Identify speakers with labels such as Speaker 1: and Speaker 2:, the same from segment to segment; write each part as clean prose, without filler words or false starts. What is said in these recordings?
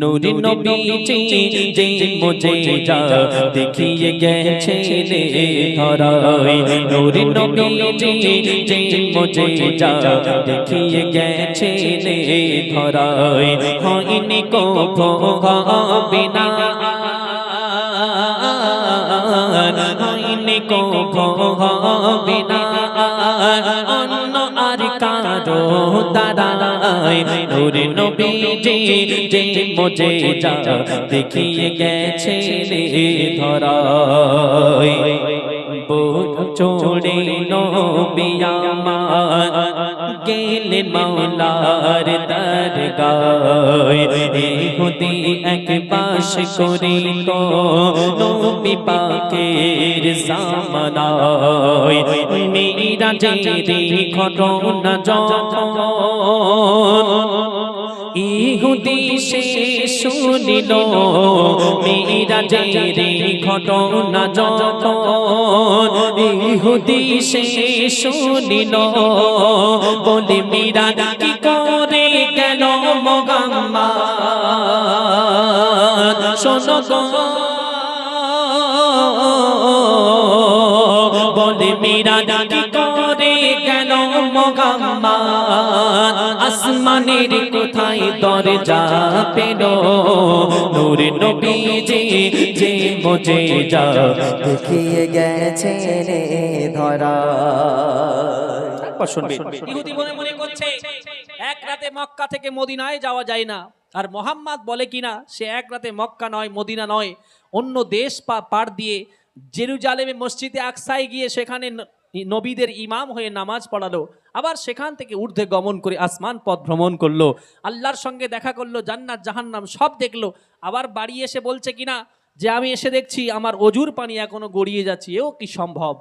Speaker 1: নূরি নবীজি যে মুজিজা দেখিয়ে গেছেন ধরায় নূরি নবীজি যে মুজিজা দেখিয়ে গেছেন ধরায় হয়নি কো বিনা হয়নি কো বিনা অন্য আর কারো দ্বারায় নূরি নবীজি যে মুজিজা দেখিয়ে গেছেন ধরায় বুক চোড়ে নবী আমার গেলেন মাওলার দরগায় ইহুদি এক পাশ করিল নবী পাকের জামানায় মিরাজের ঘটনা যখন ইহুদি সে শুনিল মিরাজের ঘটনা যখন ইহুদি সে শুনিল বলে মিরাজ কি করে গেল মুহাম্মদ শোনো গো বলে মিরাজ কি করে গেল মুহাম্মদ আসমানের কোথায় দরজা পেল নূর নবীজি যে মুজিজা
Speaker 2: দেখিয়ে গেছেন ধরায়।
Speaker 3: ইহুদি মনে মনে করছে এক রাতে মক্কা থেকে মদিনায় যাওয়া যায় না, আর মোহাম্মদ বলে কিনা সে এক রাতে মক্কা নয় মদিনা নয় অন্য দেশ পার দিয়ে জেরুজালেমে মসজিদে আকসায় গিয়ে সেখানে নবীদের ইমাম হয়ে নামাজ পড়ালো, আবার সেখান থেকে ঊর্ধ্বে গমন করে আসমান পথ ভ্রমণ করলো, আল্লাহর সঙ্গে দেখা করলো, জান্নাত জাহান্নাম সব দেখলো, আবার বাড়ি এসে বলছে কিনা যে আমি এসে দেখছি আমার অজুর পানি এখনো গড়িয়ে যাচ্ছে, এও কি সম্ভব?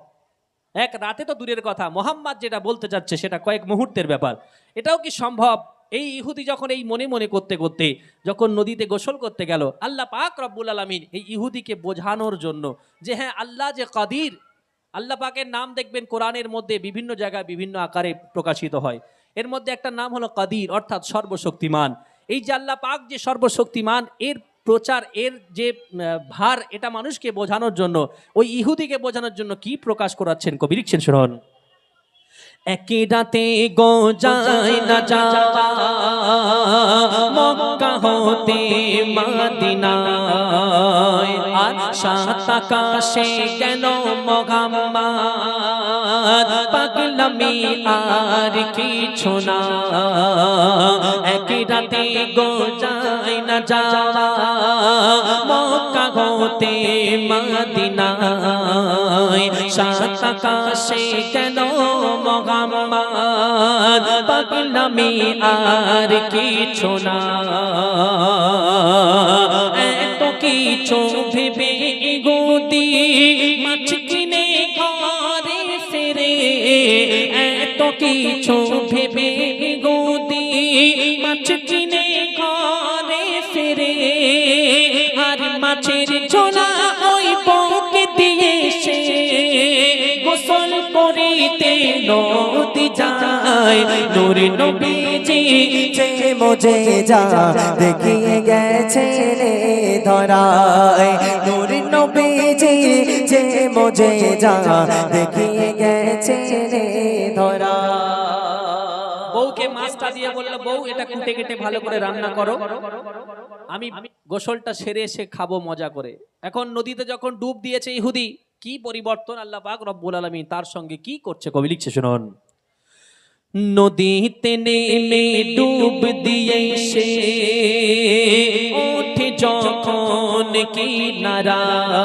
Speaker 3: এক রাতে তো দূরের কথা, মোহাম্মদ যেটা বলতে চাচ্ছে সেটা কয়েক মুহূর্তের ব্যাপার, এটাও কি সম্ভব? এই ইহুদি যখন এই মনে মনে করতে করতে যখন নদীতে গোসল করতে গেল, আল্লাহ পাক রব্বুল আলামিন এই ইহুদিকে বোঝানোর জন্য যে হ্যাঁ আল্লাহ যে কাদির, আল্লাহ পাকের নাম দেখবেন কোরআনের মধ্যে বিভিন্ন জায়গায় বিভিন্ন আকারে প্রকাশিত হয়, এর মধ্যে একটা নাম হলো কাদির অর্থাৎ সর্বশক্তিমান। এই যে আল্লাহ পাক যে সর্বশক্তিমান এর প্রচার এর যে ভার এটা মানুষকে বোঝানোর জন্য ওই ইহুদিকে বোঝানোর জন্য কি প্রকাশ করাচ্ছেন কবি লিখছেন শুনুন। একই রাতে গো যায় না যাওয়া মক্কা হতে মদিনায়, আর সাত আকাশে কেন মুহাম্মদ পাগলামি আর কিছু না। একই রাতে গো যায় না যাওয়া মক্কা হতে মদিনায়, সাত আকাশে কেন মুহাম্মদ পাগলামি আর কিছু না। এত কিছু ভেবে ইহুদি মাছ কিনে ঘরে ফিরে, এত কিছু ভেবে ইহুদি মাছ কিনে ঘরে ফিরে, আর মাছের ঝোলা ওই বউকে দিয়ে সে গোসল করিতে নদী যায়। নূর নবীজি
Speaker 2: যে মুজিজা দেখিয়ে গেছেন ধরায়, নূর নবীজি যে মুজিজা দেখিয়ে গেছেন ধরায়।
Speaker 3: বউকে মাছটা দিয়ে বললো বউ এটা কুটে কেটে ভালো করে রান্না করো, আমি গোসলটা সেরে এসে খাবো মজা করে। এখন নদীতে যখন ডুব দিয়েছে ইহুদি, কি পরিবর্তন আল্লাহ পাক রব্বুল আলামিন তার সঙ্গে কি করছে কবি লিখছে শুনুন। নদীতে নেমে ডুব দিয়ে সে ওঠে যখন কিনারায়,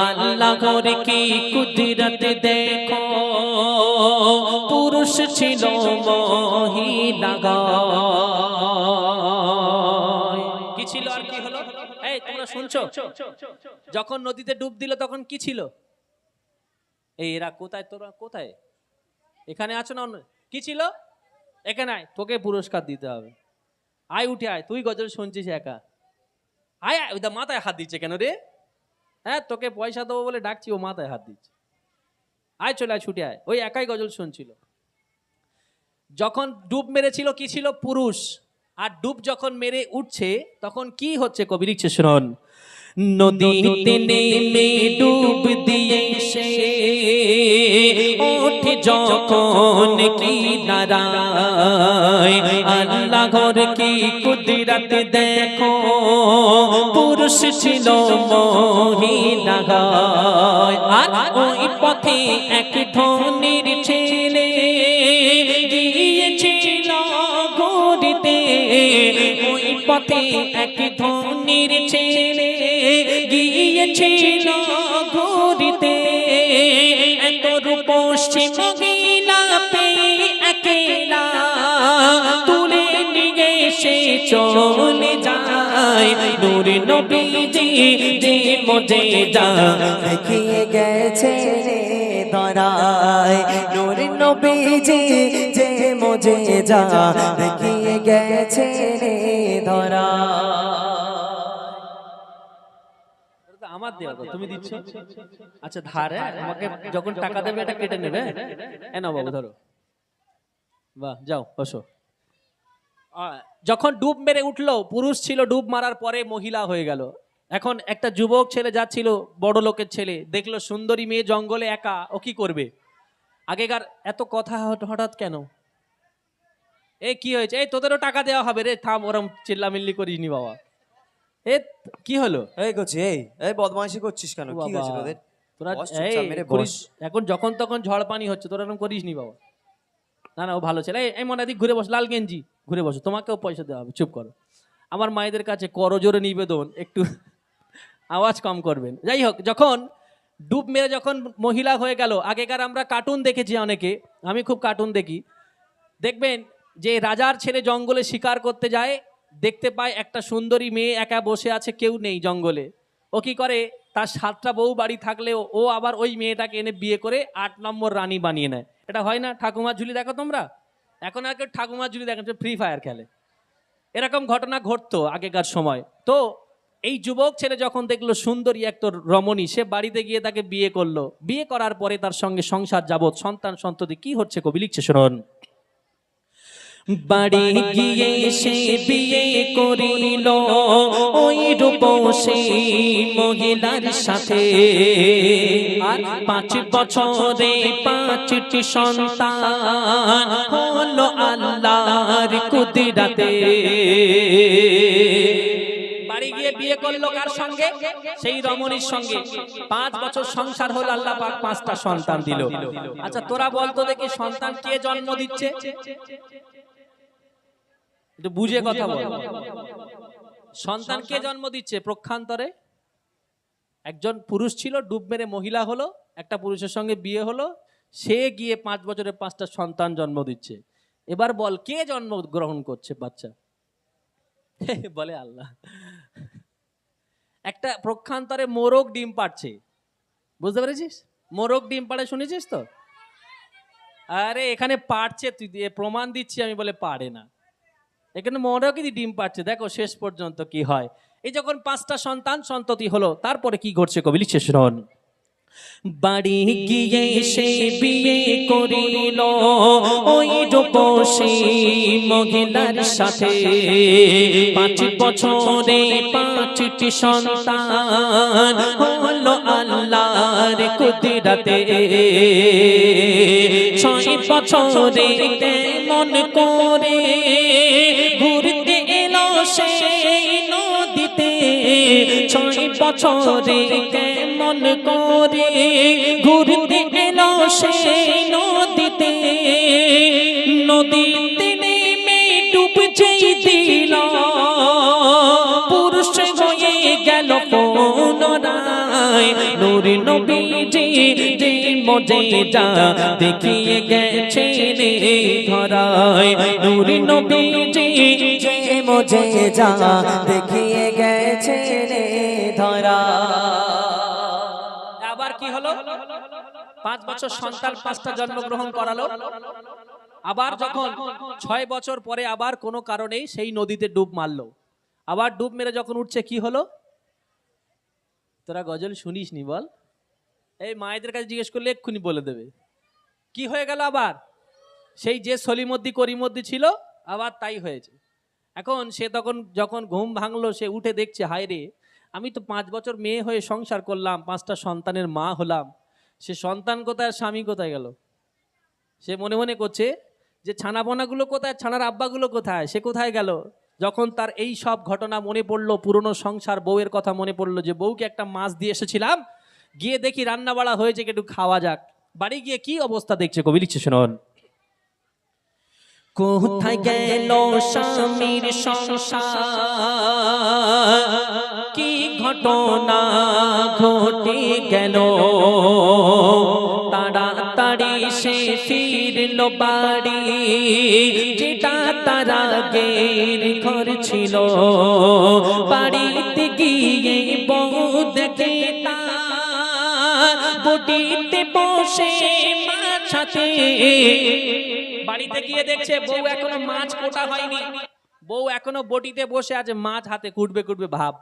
Speaker 3: আল্লাহর কি কুদরত দেখো, পুরুষ ছিল মহিলা কি ছিল আর কি হলো? এই তোমরা শুনছো? যখন নদীতে ডুব দিল তখন কি ছিল? এই এরা কোথায়, তোরা কোথায়? এখানে আছো না? কি ছিল এখানে? আয়, তোকে পুরস্কার দিতে হবে। আয় উঠে আয়, তুই গজল শুনছিস একা। আয় আয়, ওইটা মাথায় হাত দিচ্ছে কেন রে? হ্যাঁ তোকে পয়সা দেবো বলে ডাকছি, ও মাথায় হাত দিচ্ছে। আয় চলে আয়, ছুটে আয়। ওই একাই গজল শুনছিল। যখন ডুব মেরেছিল কি ছিল? পুরুষ। আর ডুব যখন মেরে উঠছে তখন কি হচ্ছে কবি লিখছে শুনুন। নদীতে নেমে ডুব দিয়ে সে ওঠে যখন কিনারায়, আল্লাহ ঘর কি কুদরত দেখো, পুরুষ ছিল মহিলা গায়। আর ওই পথে এক ধনির ছেলে গিয়েছিল ঘুরিতে, ওই পথে এক ধনির ছেলে গিয়েছিল ঘুরিতে, এত রূপসী মহিলা পেয়ে একলা তুলে নিয়ে সে চলে যায়। নূর নবীজি যে মুজিজা
Speaker 2: দেখিয়ে গেছে রে ধরায়, নূর নবীজি যে মুজিজা দেখিয়ে গেছে রে ধরায়।
Speaker 3: আমার দেওয়া তো, তুমি দিচ্ছ। আচ্ছা ধারে আমাকে যখন টাকা দেবে এটা কেটে নেবে। এ নাও বাবু ধরো, বাহ যাও বসো। যখন ডুব মেরে উঠলো, পুরুষ ছিল, ডুব মারার পরে মহিলা হয়ে গেল। এখন একটা যুবক ছেলে যাচ্ছিল, বড় লোকের ছেলে, দেখলো সুন্দরী মেয়ে জঙ্গলে একা, ও কি করবে? আগেকার এত কথা হঠাৎ কেন? এই কি হয়েছে? এই তোদেরও টাকা দেওয়া হবে রে, থাম, ওরম চিল্লামিল্লি করিসনি বাবা। এ কি হলো?
Speaker 2: এই করছি, এই বদমাইশি করছিস কেন? কি হয়েছে তোদের?
Speaker 3: তোরা
Speaker 2: বস, চুপচাপ মেরে বস।
Speaker 3: এখন যখন তখন ঝড় পানি হচ্ছে, তোরা এরকম করিসনি বাবা। না না, ও ভালো ছেলে। এই মনে দিক ঘুরে বস, লাল গেঞ্জি ঘুরে বসো, তোমাকেও পয়সা দেওয়া হবে, চুপ করো। আমার মায়েদের কাছে করজোরে নিবেদন, একটু আওয়াজ কম করবেন। যাই হোক, যখন ডুব মেরে যখন মহিলা হয়ে গেল, আগেকার আমরা কার্টুন দেখেছি অনেকে, আমি খুব কার্টুন দেখি, দেখবেন যে রাজার ছেলে জঙ্গলে শিকার করতে যায়, দেখতে পায় একটা সুন্দরী মেয়ে একা বসে আছে, কেউ নেই জঙ্গলে। ও কি করে, তার 7টা বউ বাড়ি থাকলেও ও আবার ওই মেয়েটাকে এনে বিয়ে করে 8 নম্বর রানী বানিয়ে নেয়। এটা হয় না? ঠাকুমার ঝুলি দেখো তোমরা, এখন আর কেউ ঠাকুমার ঝুলি দেখো, ফ্রি ফায়ার খেলে। এরকম ঘটনা ঘটতো আগেকার সময়। তো এই যুবক ছেলে যখন দেখলো সুন্দরী এক তোর রমণী, সে বাড়িতে গিয়ে তাকে বিয়ে করলো। বিয়ে করার পরে তার সঙ্গে সংসার যাবত, সন্তান সন্ততি। কি হচ্ছে কবি লিখছে শুনুন। বাড়ি গিয়ে সে বিয়ে করিল ওই রূপসী মহিলার সাথে, আর 5 বছরে 5টি সন্তান হলো আল্লাহর কুদরতে। বাড়ি গিয়ে বিয়ে করলো কার সঙ্গে? সেই রমণীর সঙ্গে। 5 বছর সংসার হলো, আল্লাহ পাক 5টা সন্তান দিল। আচ্ছা তোরা বলতো দেখি, সন্তান কে জন্ম দিচ্ছে? একটু বুঝে কথা বল। সন্তান কে জন্ম দিচ্ছে? প্রক্ষান্তরে একজন পুরুষ ছিল, ডুব মেরে মহিলা হলো, একটা পুরুষের সঙ্গে বিয়ে হলো, সে গিয়ে 5 বছরে 5টা সন্তান জন্ম দিচ্ছে। এবার বল কে জন্ম গ্রহণ করছে বাচ্চা? বলে আল্লাহ। একটা প্রক্ষান্তরে মোরগ ডিম পাড়ছে, বুঝতে পেরেছিস? মোরগ ডিম পাড়ে শুনেছিস তো? আরে এখানে পাড়ছে, তুই দিয়ে প্রমাণ দিচ্ছি আমি, বলে পারে না। এখানে মোরগই ডিম পাড়ছে, দেখো শেষ পর্যন্ত কি হয়। এই যখন 5টা সন্তান সন্ততি হলো, তারপরে কি ঘটছে কবি লিখছে শুনুন। বাড়ি গিয়ে সে বিয়ে করিল ওই রূপসী মহিলার সাথে, 5 বছরে 5টি সন্তান হলো আল্লাহর কুদরতে। 6 বছরে কেমন করে ঘুরতে এলো সেই নদীতে, 6 বছরে কেমন করে ঘুরতে এলো সেই নদীতে, নদীতে নেমে ডুব যেই দিল, পুরুষ হয়ে গেল পুনরায়। নূর নবীজি যে মুজিজা দেখিয়ে গেছে রে ধরায়, নূর নবীজি
Speaker 2: যে মুজিজা দেখিয়ে গেছে রে ধরায়।
Speaker 3: আবার কি হলো? 5 বছর সন্তান 5টা জন্মগ্রহণ করালো। আবার যখন 6 বছর পরে আবার কোনো কারণেই সেই নদীতে ডুব মারলো। আবার ডুব মেরে যখন উঠছে, কি হলো? তোরা গজল শুনিস নি বল? এই মায়েদের কাছে জিজ্ঞেস করলে এক্ষুনি বলে দেবে। কি হয়ে গেল আবার? সেই যে সলিমদ্দি করিমদ্দি ছিল, আবার তাই হয়েছে। এখন সে তখন যখন ঘুম ভাঙলো, সে উঠে দেখছে, হায় রে, আমি তো 5 বছর মেয়ে হয়ে সংসার করলাম, 5টা সন্তানের মা হলাম, সে সন্তান কোথায়, স্বামী কোথায় গেল? সে মনে মনে করছে যে ছানাপোনাগুলো কোথায়, ছানার আব্বাগুলো কোথায়, সে কোথায় গেল? যখন তার এই সব ঘটনা মনে পড়লো, পুরনো সংসার, বউয়ের কথা মনে পড়লো, যে বউকে একটা মাছ দিয়ে এসেছিলাম, গিয়ে দেখি রান্না বাড়া হয়েছে, একটু খাওয়া যাক। বাড়ি গিয়ে কি অবস্থা দেখছে কবি লিখছে, শুনুন। কোথায় গেল স্বামীর সংসার, কি ঘটনা ঘটে গেল, তাড়াতাড়ি সে ফিরল বাড়ি, যেটা তার আগের ঘর ছিল। বাড়িতে গিয়ে বউ দেখে তার বটিতে বসে মাছ হাতে। বাড়িতে গিয়ে দেখছে বউ এখনো মাছ কোটা হয়নি, বউ এখনো বটিতে বসে আছে, মাছ হাতে কুটবে কুটবে ভাব।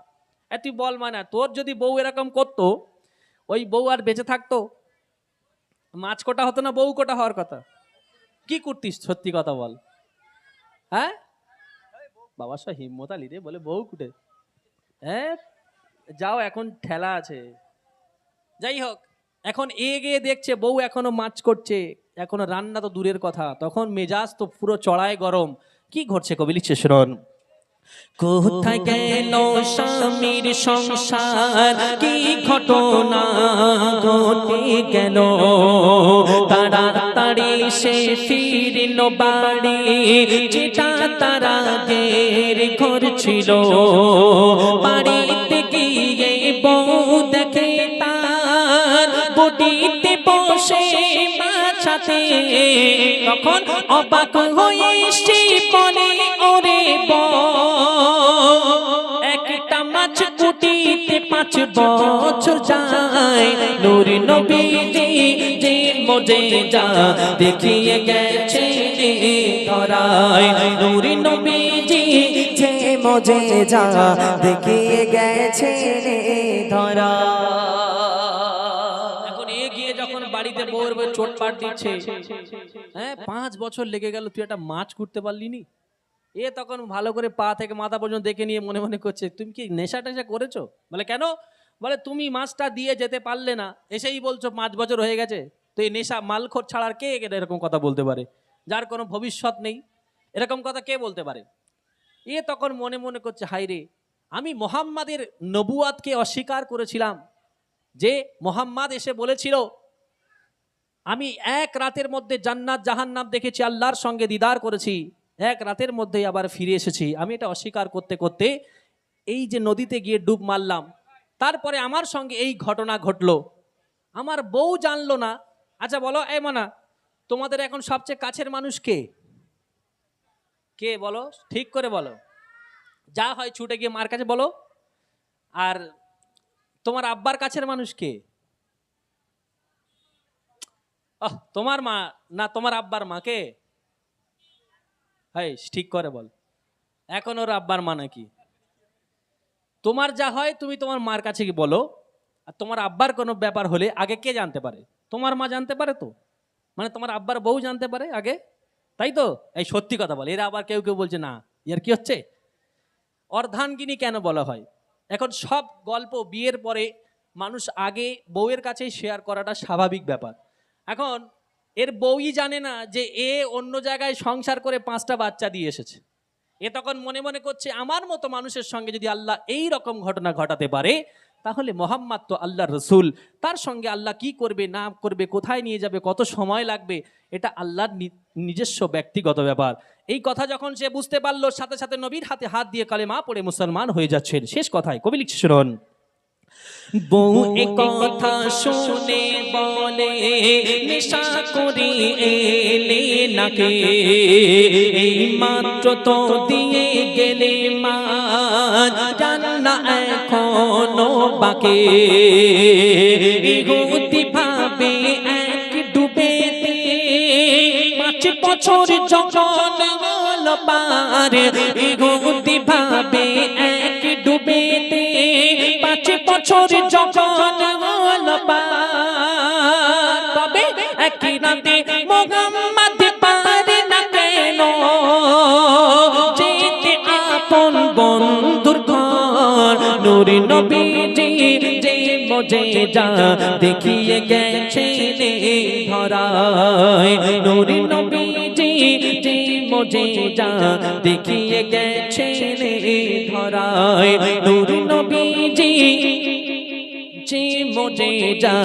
Speaker 3: তুই বল, মানে তোর যদি বউ এরকম করতো, ওই বউ আর বেঁচে থাকতো? মাছ কোটা হতো না, বউ কোটা হওয়ার কথা। কি করতিস সত্যি কথা বল? হ্যাঁ বাবা, সব হিম্মত আলি রে, বলে বউ কুটে। হ্যাঁ যাও, এখন ঠেলা আছে। যাই হোক, এখন গিয়ে দেখছে বউ এখনো মাছ করছে, এখনো রান্না তো দূরের কথা, তখন মেজাজ তো পুরো চড়ায় গরম। কি ঘটছে কবি লিখছে, শুনুন। কোথায় গেল স্বামীর সংসার, কি ঘটনা ঘটে গেল, তাড়াতাড়ি সে ফিরল বাড়ি, যেটা তার আগের ঘর ছিল। বাড়িতে গিয়ে বউ দেখে তার বটিতে বসে মাছ হাতে। তখন অবাক হয়ে সে বলে, ওরে একটা মাছ কুটিতে 5 বছর যায়। নূর নবীজি যে মুজিজা দেখিয়ে গেছে ধরায়, নূর নবীজি
Speaker 2: যে মুজিজা দেখিয়ে গেছে ধরা।
Speaker 3: এখন গিয়ে যখন বাড়িতে বউর বউ চোটপাট দিচ্ছে, হ্যাঁ 5 বছর লেগে গেল, তুই একটা মাছ কুটতে পারলি নি? তখন ভালো করে পা থেকে মাথা পর্যন্ত দেখে নিয়ে মনে মনে করছে, তুমি কি নেশা টেশা করেছো? বলে কেন? বলে তুমি মাছটা দিয়ে যেতে পারলে না, এসেই বলছো 5 বছর হয়ে গেছে। তো এই নেশা মালখোর ছাড়ার কে এরকম কথা বলতে পারে, যার কোনো ভবিষ্যৎ নেই? এরকম কথা কে বলতে পারে? তখন মনে মনে করছে, হায় রে, আমি মোহাম্মদের নবুয়াতকে অস্বীকার করেছিলাম, যে মোহাম্মদ এসে বলেছিল আমি এক রাতের মধ্যে জান্নাত জাহান্নাম দেখেছি, আল্লাহর সঙ্গে দিদার করেছি, এক রাতের মধ্যেই আবার ফিরে এসেছি। আমি এটা অস্বীকার করতে করতে এই যে নদীতে গিয়ে ডুব মারলাম, তারপরে আমার সঙ্গে এই ঘটনা ঘটলো, আমার বউ জানলো না। আচ্ছা বলো, মানা, তোমাদের এখন সবচেয়ে কাছের মানুষ কে? কে বলো, ঠিক করে বলো। যা হয় ছুটে গিয়ে মার কাছে বলো। আর তোমার আব্বার কাছের মানুষ কে? তোমার মা না তোমার আব্বার মা কে? হ্যাঁ ঠিক করে বল, এখন ওর আব্বার মা নাকি? তোমার যা হয় তুমি তোমার মার কাছে কি বলো। আর তোমার আব্বার কোনো ব্যাপার হলে আগে কে জানতে পারে? তোমার মা জানতে পারে তো, মানে তোমার আব্বার বউ জানতে পারে আগে, তাই তো? এই সত্যি কথা বলে। এরা আবার কেউ কেউ বলছে না, এর কি হচ্ছে? অর্ধাঙ্গিনী কেন বলা হয়? এখন সব গল্প বিয়ের পরে মানুষ আগে বউয়ের কাছেই শেয়ার করাটা স্বাভাবিক ব্যাপার। এখন এর বউই জানে না যে অন্য জায়গায় সংসার করে 5টা বাচ্চা দিয়ে এসেছে। তখন মনে মনে করছে, আমার মতো মানুষের সঙ্গে যদি আল্লাহ এই রকম ঘটনা ঘটাতে পারে, তাহলে মোহাম্মদ তো আল্লাহর রসুল, তার সঙ্গে আল্লাহ কি করবে না করবে, কোথায় নিয়ে যাবে, কত সময় লাগবে, এটা আল্লাহর নিজস্ব ব্যক্তিগত ব্যাপার। এই কথা যখন সে বুঝতে পারলো, সাথে সাথে নবীর হাতে হাত দিয়ে কালেমা পড়ে মুসলমান হয়ে যাচ্ছেন। শেষ কথায় কবি লিখছে, শুনুন। বউ এ কথা শুনে বলে, নেশা করি এলে নাকে, এই মাত্র তো দিয়ে গেলে মা, জান্না এখনো বাকি, ইহুদি ভাবে এক ডুবেতে 5 বছর যখন হলো পার, ইহুদি ভাবে এক ডুবেতে 5 বছর যখন হলো পার, তবে একই রাতে মোহাম্মদ পারে না কেন যেতে
Speaker 1: নূর নবীজি যে মুজিজা দেখিয়ে গেছেন ধরায় নূর নবীজি যে মুজিজা দেখিয়ে গেছেন ধরায় নূর নবীজি যে মুজিজা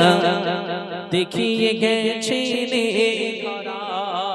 Speaker 1: দেখিয়ে গেছেন ধরায়